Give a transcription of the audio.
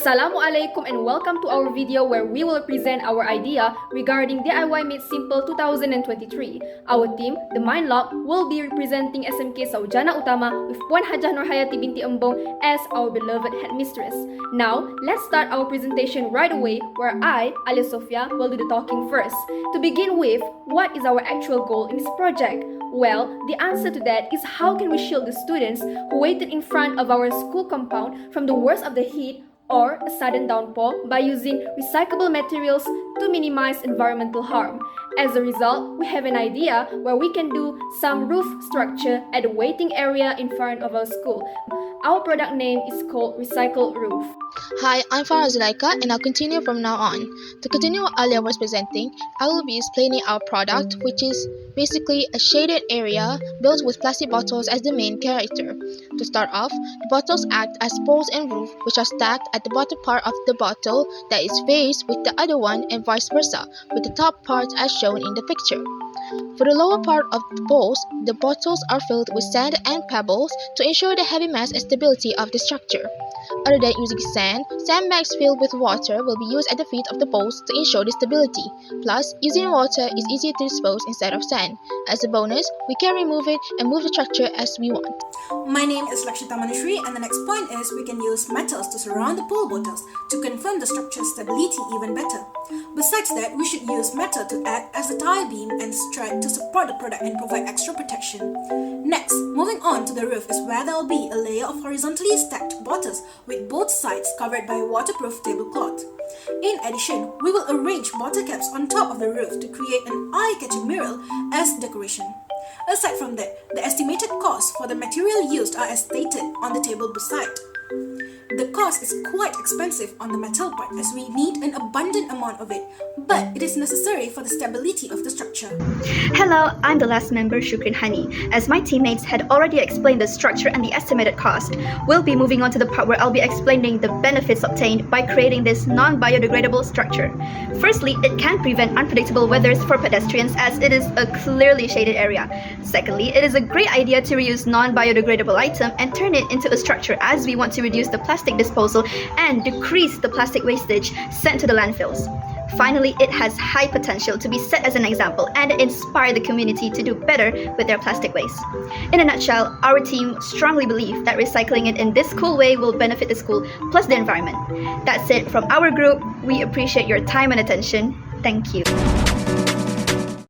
Assalamualaikum and welcome to our video where we will present our idea regarding DIY Made Simple 2023. Our team, the Mindlock, will be representing SMK Saujana Utama with Puan Hajah Nurhayati binti Embong as our beloved headmistress. Now, let's start our presentation right away where I, alias Sofia, will do the talking first. To begin with, what is our actual goal in this project? Well, the answer to that is how can we shield the students who waited in front of our school compound from the worst of the heat or a sudden downpour by using recyclable materials to minimize environmental harm. As a result, we have an idea where we can do some roof structure at the waiting area in front of our school. Our product name is called Recycle Roof. Hi, I'm Farah Zulaika and I'll continue from now on. To continue what Alia was presenting, I will be explaining our product, which is basically a shaded area built with plastic bottles as the main character. To start off, the bottles act as poles and roof, which are stacked at the bottom part of the bottle that is faced with the other one and vice versa, with the top part as shown in the picture. For the lower part of the poles, the bottles are filled with sand and pebbles to ensure the heavy mass and stability of the structure. Other than using sand, sandbags filled with water will be used at the feet of the poles to ensure the stability. Plus, using water is easier to dispose instead of sand. As a bonus, we can remove it and move the structure as we want. My name is Utama, and the next point is we can use metals to surround the pool bottles to confirm the structure's stability even better. Besides that, we should use metal to act as a tie beam and strut to support the product and provide extra protection. Next, moving on to the roof is where there will be a layer of horizontally stacked bottles with both sides covered by a waterproof tablecloth. In addition, we will arrange bottle caps on top of the roof to create an eye-catching mural as decoration. Aside from that, the estimated cost for the material used are as stated on the table beside. The cost is quite expensive on the metal part as we need an abundant amount of it, but it is necessary for the stability of the structure. Hello, I'm the last member, Shukrin Hani. As my teammates had already explained the structure and the estimated cost, we'll be moving on to the part where I'll be explaining the benefits obtained by creating this non-biodegradable structure. Firstly, it can prevent unpredictable weathers for pedestrians as it is a clearly shaded area. Secondly, it is a great idea to reuse non-biodegradable item and turn it into a structure as we want to reduce the plastic disposal and decrease the plastic wastage sent to the landfills. Finally, it has high potential to be set as an example and inspire the community to do better with their plastic waste. In a nutshell, our team strongly believe that recycling it in this cool way will benefit the school plus the environment. That's it from our group. We appreciate your time and attention. Thank you.